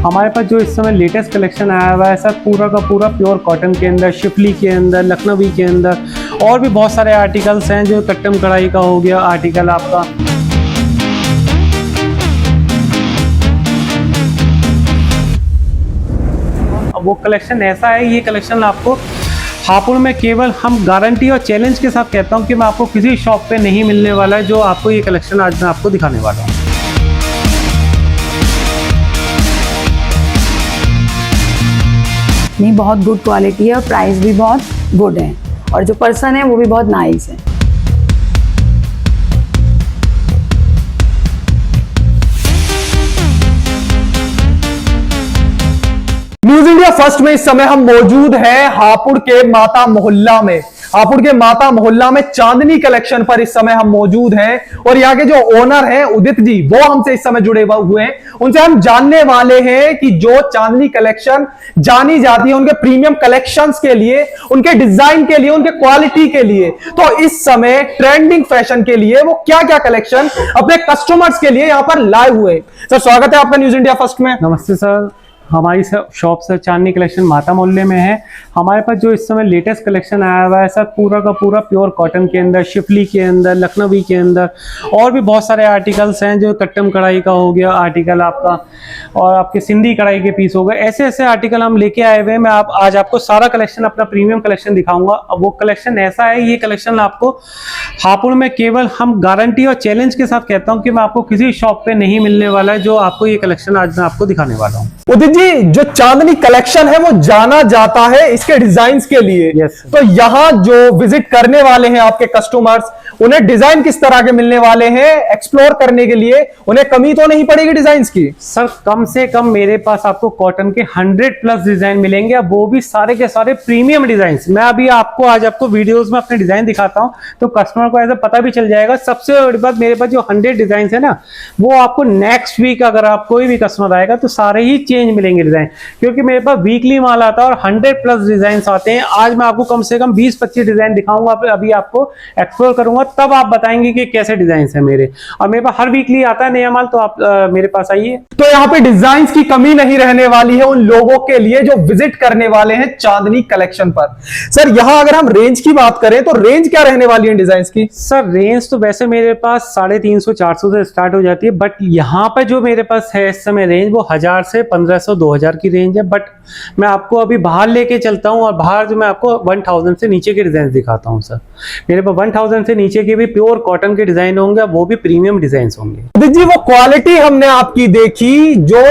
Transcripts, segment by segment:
हमारे पास जो इस समय लेटेस्ट कलेक्शन आया हुआ है सर, पूरा का पूरा प्योर कॉटन के अंदर, शिफली के अंदर, लखनवी के अंदर और भी बहुत सारे आर्टिकल्स हैं। जो कट्टम कढ़ाई का हो गया आर्टिकल आपका, अब वो कलेक्शन ऐसा है, ये कलेक्शन आपको हापुड़ में केवल हम गारंटी और चैलेंज के साथ कहता हूँ कि मैं आपको किसी शॉप पे नहीं मिलने वाला है जो आपको ये कलेक्शन आज मैं आपको दिखाने वाला हूँ। नहीं, बहुत गुड क्वालिटी है और प्राइस भी बहुत गुड है और जो पर्सन है वो भी बहुत नाइस है। न्यूज इंडिया फर्स्ट में इस समय हम मौजूद हैं हापुड़ के माता मोहल्ला में। हापुड़ के माता मोहल्ला में चांदनी कलेक्शन पर इस समय हम मौजूद हैं और यहाँ के जो ओनर हैं उदित जी, वो हमसे इस समय जुड़े हुए हैं। उनसे हम जानने वाले हैं कि जो चांदनी कलेक्शन जानी जाती है उनके प्रीमियम कलेक्शंस के लिए, उनके डिजाइन के लिए, उनके क्वालिटी के लिए, तो इस समय ट्रेंडिंग फैशन के लिए वो क्या क्या कलेक्शन अपने कस्टमर्स के लिए यहाँ पर लाए हुए। सर, स्वागत है आपका न्यूज इंडिया फर्स्ट में। नमस्ते सर, हमारी शॉप सर चांदनी कलेक्शन माता मोहल्ले में है। हमारे पास जो इस समय लेटेस्ट कलेक्शन आया हुआ है सर, पूरा का पूरा प्योर कॉटन के अंदर, शिफली के अंदर, लखनवी के अंदर और भी बहुत सारे आर्टिकल्स हैं। जो कट्टम कढ़ाई का हो गया आर्टिकल आपका, और आपके सिंधी कढ़ाई के पीस हो गए, ऐसे ऐसे आर्टिकल हम लेके आए हुए हैं। मैं आज आपको सारा कलेक्शन, अपना प्रीमियम कलेक्शन दिखाऊंगा। अब वो कलेक्शन ऐसा है, ये कलेक्शन आपको हापुड़ में केवल हम गारंटी और चैलेंज के साथ कहता हूँ कि मैं आपको किसी शॉप पे नहीं मिलने वाला है जो आपको ये कलेक्शन आज मैं आपको दिखाने वाला हूँ। उदित जी, जो चांदनी कलेक्शन है वो जाना जाता है इसके डिजाइन्स के लिए। Yes, तो यहाँ जो विजिट करने वाले हैं आपके कस्टमर्स, उन्हें डिजाइन किस तरह के मिलने वाले हैं एक्सप्लोर करने के लिए? उन्हें कमी तो नहीं पड़ेगी डिजाइन्स की? सर, कम से कम मेरे पास आपको कॉटन के 100+ डिजाइन मिलेंगे, अब वो भी सारे के सारे प्रीमियम डिजाइन। मैं अभी आज आपको वीडियोस में अपने डिजाइन दिखाता हूं तो कस्टमर को ऐसा पता भी चल जाएगा। सबसे बड़ी बात, मेरे पास जो 100 डिजाइन है ना, वो आपको नेक्स्ट वीक अगर आप कोई भी कस्टमर आएगा तो सारे ही चेंज मिलेंगे डिजाइन, क्योंकि मेरे पास वीकली माल आता है और 100+ डिजाइन आते हैं। आज मैं आपको कम से कम 20-25 डिजाइन दिखाऊंगा, अभी आपको एक्सप्लोर करूंगा, तब आप बताएंगे कि कैसे डिजाइन है मेरे। और मेरे पास हर वीकली आता है नया माल, तो आप मेरे पास आइए। तो यहाँ पे डिजाइन्स की कमी नहीं रहने वाली है उन लोगों के लिए जो विजिट करने वाले हैं चांदनी कलेक्शन पर। सर, यहाँ अगर हम रेंज की बात करें तो रेंज क्या रहने वाली है डिजाइन्स की? सर, रेंज तो वैसे मेरे पास 350-400 से स्टार्ट हो जाती है, बट यहाँ पे जो मेरे पास है इस समय रेंज वो 1000 से 1500-2000 की रेंज है। बट मैं आपको अभी बाहर लेके चलता हूँ और बाहर जो मैं आपको 1000 से नीचे के डिजाइन दिखाता हूँ। सर, मेरे पास 1000 से नीचे के भी प्योर कॉटन के डिजाइन होंगे, वो भी प्रीमियम डिजाइन होंगे। जी, वो क्वालिटी हमने आपकी देखी जो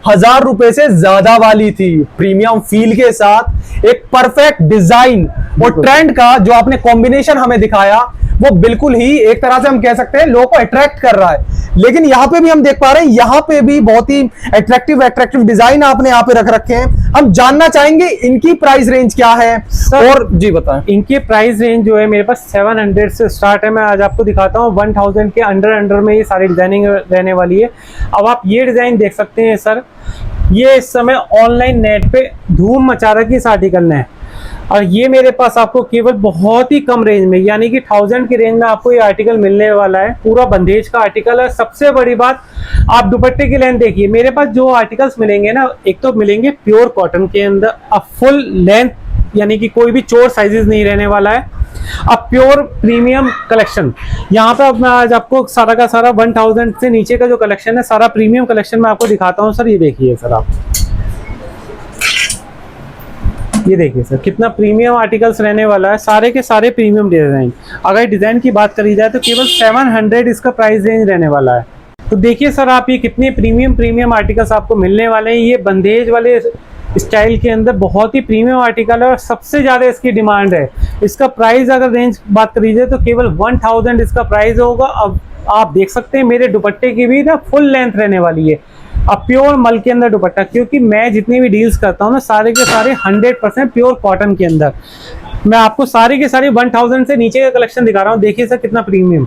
1000 रुपए से ज्यादा वाली थी, प्रीमियम फील के साथ एक परफेक्ट डिजाइन और ट्रेंड का जो आपने कॉम्बिनेशन हमें दिखाया, वो बिल्कुल ही एक तरह से हम कह सकते हैं लोगों को अट्रैक्ट कर रहा है। लेकिन यहाँ पे भी हम देख पा रहे हैं, यहाँ पे भी बहुत ही अट्रैक्टिव डिजाइन आपने यहाँ पे रख रखे हैं। हम जानना चाहेंगे इनकी प्राइस रेंज क्या है। और जी बताएं। इनके प्राइस रेंज जो है मेरे पास 700 से स्टार्ट है। मैं आज आपको दिखाता हूँ 1000 के अंडर में ये सारी डिजाइनिंग रहने वाली है। अब आप ये डिजाइन देख सकते हैं सर, ये इस समय ऑनलाइन नेट पे धूम मचा रखी इस आर्टिकल ने, और ये मेरे पास आपको केवल बहुत ही कम रेंज में, यानी कि 1000 की रेंज में आपको ये आर्टिकल मिलने वाला है। पूरा बंदेज का आर्टिकल है। सबसे बड़ी बात, आप दुपट्टे की लेंथ देखिए। मेरे पास जो आर्टिकल्स मिलेंगे ना, एक तो मिलेंगे प्योर कॉटन के अंदर, अब फुल लेंथ, यानी कि कोई भी चोर साइजेस नहीं रहने वाला है। अब प्योर प्रीमियम कलेक्शन यहाँ पे अब मैं आज आपको सारा का सारा 1000 से नीचे का जो कलेक्शन है, सारा प्रीमियम कलेक्शन मैं आपको दिखाता हूँ। सर, ये देखिए सर, आप ये देखिए सर, कितना प्रीमियम आर्टिकल्स रहने वाला है, सारे के सारे प्रीमियम डिजाइन। अगर डिजाइन की बात करी जाए तो केवल 700 इसका प्राइस रेंज रहने वाला है। तो देखिए सर, आप ये कितने प्रीमियम आर्टिकल्स आपको मिलने वाले हैं। ये बंदेज वाले स्टाइल के अंदर बहुत ही प्रीमियम आर्टिकल है और सबसे ज्यादा इसकी डिमांड है। इसका प्राइस अगर रेंज बात करी जाए तो केवल 1000 इसका प्राइस होगा। अब आप देख सकते हैं मेरे दुपट्टे की भी ना फुल लेंथ रहने वाली है, अब प्योर मल के अंदर दुपट्टा, क्योंकि मैं जितनी भी डील्स करता हूँ ना, सारे के सारे 100% प्योर कॉटन के अंदर। मैं आपको सारी के सारी 1000 से नीचे का कलेक्शन दिखा रहा हूँ। देखिए सर, कितना प्रीमियम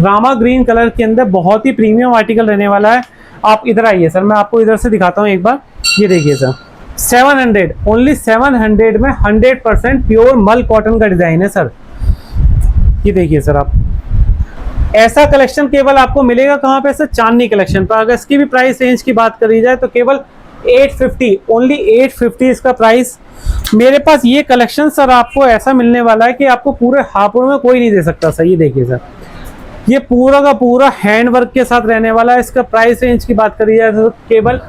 रामा ग्रीन कलर के अंदर बहुत ही प्रीमियम आर्टिकल रहने वाला है। आप इधर आइए सर, मैं आपको इधर से दिखाता हूँ एक बार। ये देखिए सर, 700, ओनली 700 में 100% प्योर मल कॉटन का डिजाइन है सर। ये देखिए सर, आप ऐसा कलेक्शन केवल आपको मिलेगा कहाँ पे सर? चांदनी कलेक्शन पर। अगर इसकी भी प्राइस रेंज की बात करी जाए तो केवल 850, ओनली 850 इसका प्राइस। मेरे पास ये कलेक्शन सर आपको ऐसा मिलने वाला है कि आपको पूरे हापुड़ में कोई नहीं दे सकता सर। ये देखिए सर, ये पूरा का पूरा हैंड वर्क के साथ रहने वाला है। इसका प्राइस रेंज की बात करी जाए तो केवल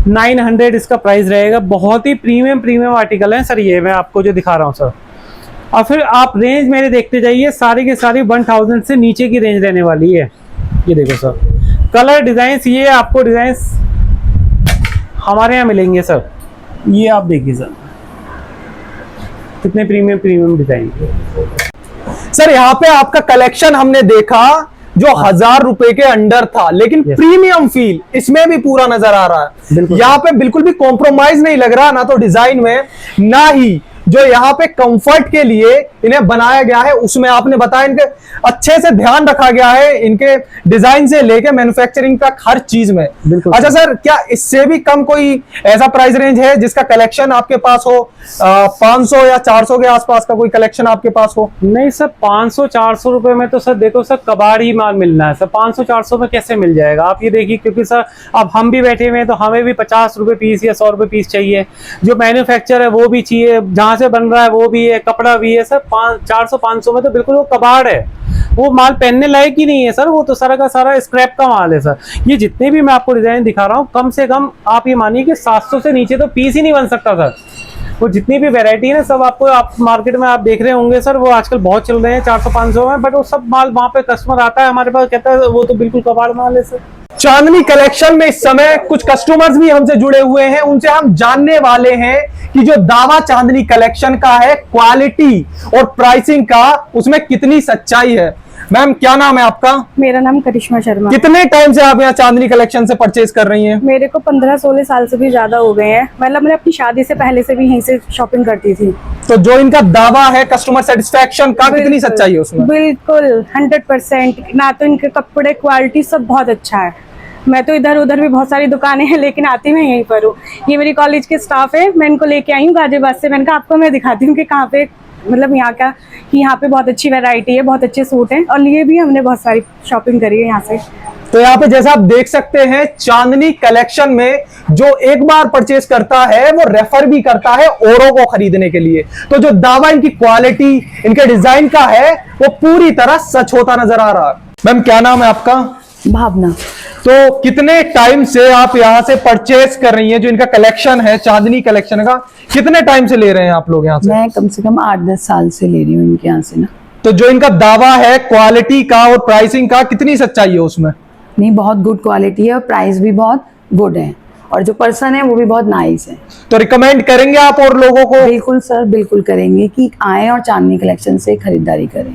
900 इसका प्राइस रहेगा। बहुत ही प्रीमियम आर्टिकल है सर ये मैं आपको जो दिखा रहा हूँ सर। और फिर आप रेंज मेरे देखते जाइए, सारी की सारी 1000 से नीचे की रेंज रहने वाली है। ये देखो सर, कलर डिजाइन, ये आपको डिजाइन हमारे यहाँ मिलेंगे सर। ये आप देखिए सर, कितने प्रीमियम डिजाइन। सर यहाँ पे आपका कलेक्शन हमने देखा जो 1000 रुपए के अंडर था, लेकिन प्रीमियम फील इसमें भी पूरा नजर आ रहा है। यहाँ पे बिल्कुल भी कॉम्प्रोमाइज नहीं लग रहा, ना तो डिजाइन में, ना ही जो यहाँ पे कंफर्ट के लिए इन्हें बनाया गया है उसमें आपने बताया इनके अच्छे से ध्यान रखा गया है, इनके डिजाइन से लेके मैन्युफैक्चरिंग तक हर चीज में। अच्छा सर, क्या इससे भी कम कोई ऐसा प्राइस रेंज है जिसका कलेक्शन आपके पास हो 500 या 400 के आसपास का कोई कलेक्शन आपके पास हो? नहीं सर, 500-400 रुपए में तो सर देखो सर कबाड़ ही माल मिलना है सर। 500-400 में कैसे मिल जाएगा आप ये देखिए, क्योंकि सर अब हम भी बैठे हुए हैं तो हमें भी 50 रुपए पीस या 100 रुपए पीस चाहिए। जो मैन्युफैक्चर है वो भी चाहिए, जहां से बन रहा है वो भी है, कपड़ा भी है सर। 400-500 में तो बिल्कुल वो कबाड़ है, वो माल पहनने लायक ही नहीं है सर। वो तो सारा का सारा स्क्रैप का माल है सर। ये जितने भी मैं आपको डिजाइन दिखा रहा हूँ, कम से कम आप ये मानिए कि 700 से नीचे तो पीस ही नहीं बन सकता सर। वो जितनी भी वैरायटी है ना सब आपको, आप मार्केट में आप देख रहे होंगे सर, वो आजकल बहुत चल रहे हैं 400-500 में, बट वो सब माल वहां पे कस्टमर आता है हमारे पास, कहता है वो तो बिल्कुल कबाड़ माल है सर। चांदनी कलेक्शन में इस समय कुछ कस्टमर्स भी हमसे जुड़े हुए हैं, उनसे हम जानने वाले हैं कि जो दावा चांदनी कलेक्शन का है क्वालिटी और प्राइसिंग का, उसमें कितनी सच्चाई है। मैम क्या नाम है आपका? मेरा नाम करिश्मा शर्मा। कितने टाइम से आप यहाँ चांदनी कलेक्शन से परचेज कर रही हैं? मेरे को 15-16 साल से भी ज्यादा हो गए हैं। मतलब मैंने अपनी शादी से पहले से भी यहीं से शॉपिंग करती थी। तो जो इनका दावा है कस्टमर सेटिस्फेक्शन का, कितनी सच्चाई है उसमें? बिल्कुल 100%। ना तो इनके कपड़े क्वालिटी सब बहुत अच्छा है। मैं तो इधर उधर भी बहुत सारी दुकानें हैं, लेकिन आती मैं यहीं पर हूँ। ये मेरी कॉलेज के स्टाफ है, मैं इनको लेके आई हूँ गाजियाबाद से। मैंने कहा आपको मैं दिखाती हूँ कि कहाँ पे, मतलब यहाँ का, कि यहाँ पे बहुत अच्छी वैरायटी है, बहुत अच्छे सूट हैं, और लिए भी हमने बहुत सारी शॉपिंग करी है यहाँ से। तो यहाँ पे जैसा आप देख सकते हैं, चांदनी कलेक्शन में जो एक बार परचेज करता है वो रेफर भी करता है औरों को खरीदने के लिए। तो जो दावा इनकी क्वालिटी, इनके डिजाइन का है, वो पूरी तरह सच होता नजर आ रहा है। मैम क्या नाम है आपका? भावना। तो कितने टाइम से आप यहाँ से परचेज कर रही हैं? जो इनका कलेक्शन है चांदनी कलेक्शन का, कितने टाइम से ले रहे हैं आप लोग यहाँ से? मैं कम से कम 8-10 साल से ले रही हूँ इनके यहाँ से ना। तो जो इनका दावा है क्वालिटी का और प्राइसिंग का, कितनी सच्चाई है उसमें? नहीं, बहुत गुड क्वालिटी है और प्राइस भी बहुत गुड है, और जो पर्सन है वो भी बहुत नाइस है। तो रिकमेंड करेंगे आप और लोगों को? बिल्कुल सर, बिल्कुल करेंगे कि आए और चांदनी कलेक्शन से खरीदारी करें।